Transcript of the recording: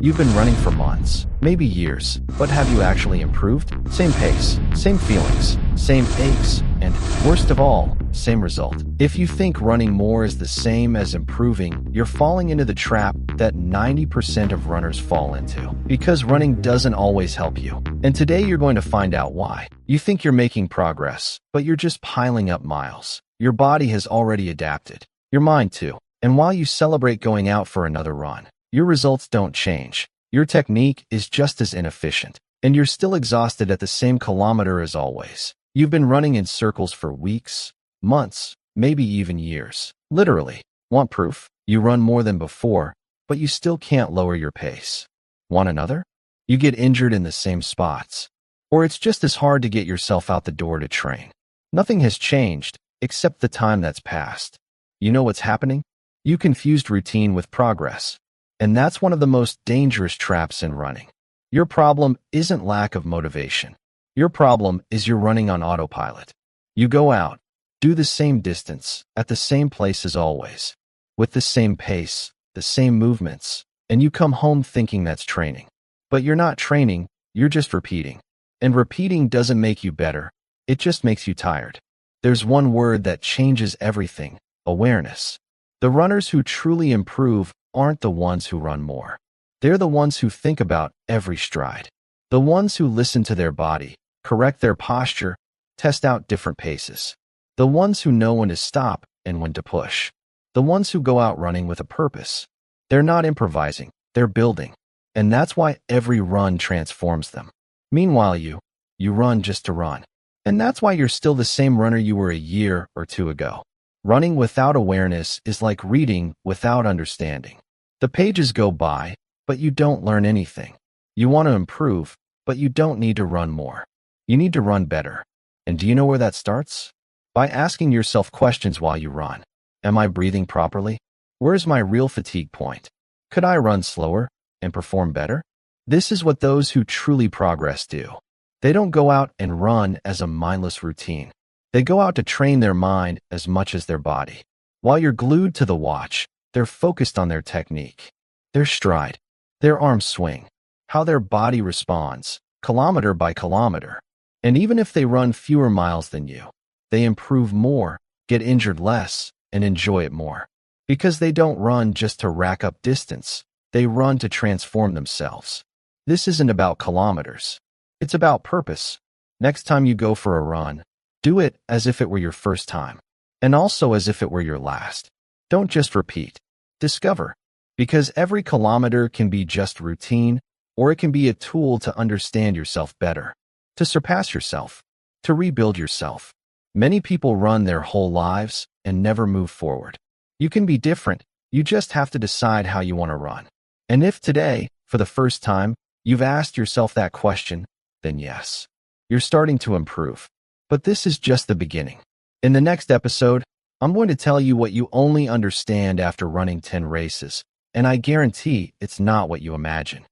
You've been running for months, maybe years, but have you actually improved? Same pace, same feelings, same aches, and worst of all, same result. If you think running more is the same as improving, you're falling into the trap that 90% of runners fall into. Because running doesn't always help you. And today you're going to find out why. You think you're making progress, but you're just piling up miles. Your body has already adapted. Your mind too. And while you celebrate going out for another run, your results don't change. Your technique is just as inefficient, and you're still exhausted at the same kilometer as always. You've been running in circles for weeks, months, maybe even years. Literally. Want proof? You run more than before, but you still can't lower your pace. Want another? You get injured in the same spots. Or it's just as hard to get yourself out the door to train. Nothing has changed, except the time that's passed. You know what's happening? You confused routine with progress. And that's one of the most dangerous traps in running. Your problem isn't lack of motivation. Your problem is you're running on autopilot. You go out, do the same distance, at the same place as always, with the same pace, the same movements, and you come home thinking that's training. But you're not training, you're just repeating. And repeating doesn't make you better, it just makes you tired. There's one word that changes everything: awareness. The runners who truly improve aren't the ones who run more. They're the ones who think about every stride. The ones who listen to their body, correct their posture, test out different paces. The ones who know when to stop and when to push. The ones who go out running with a purpose. They're not improvising, they're building. And that's why every run transforms them. Meanwhile, you run just to run. And that's why you're still the same runner you were a year or two ago. Running without awareness is like reading without understanding. The pages go by, but you don't learn anything. You want to improve, but you don't need to run more. You need to run better. And do you know where that starts? By asking yourself questions while you run. Am I breathing properly? Where's my real fatigue point? Could I run slower and perform better? This is what those who truly progress do. They don't go out and run as a mindless routine. They go out to train their mind as much as their body. While you're glued to the watch, they're focused on their technique, their stride, their arm swing, how their body responds, kilometer by kilometer. And even if they run fewer miles than you, they improve more, get injured less, and enjoy it more. Because they don't run just to rack up distance, they run to transform themselves. This isn't about kilometers. It's about purpose. Next time you go for a run, do it as if it were your first time, and also as if it were your last. Don't just repeat. Discover. Because every kilometer can be just routine, or it can be a tool to understand yourself better, to surpass yourself, to rebuild yourself. Many people run their whole lives and never move forward. You can be different, you just have to decide how you want to run. And if today, for the first time, you've asked yourself that question, then yes, you're starting to improve. But this is just the beginning. In the next episode, I'm going to tell you what you only understand after running 10 races, and I guarantee it's not what you imagine.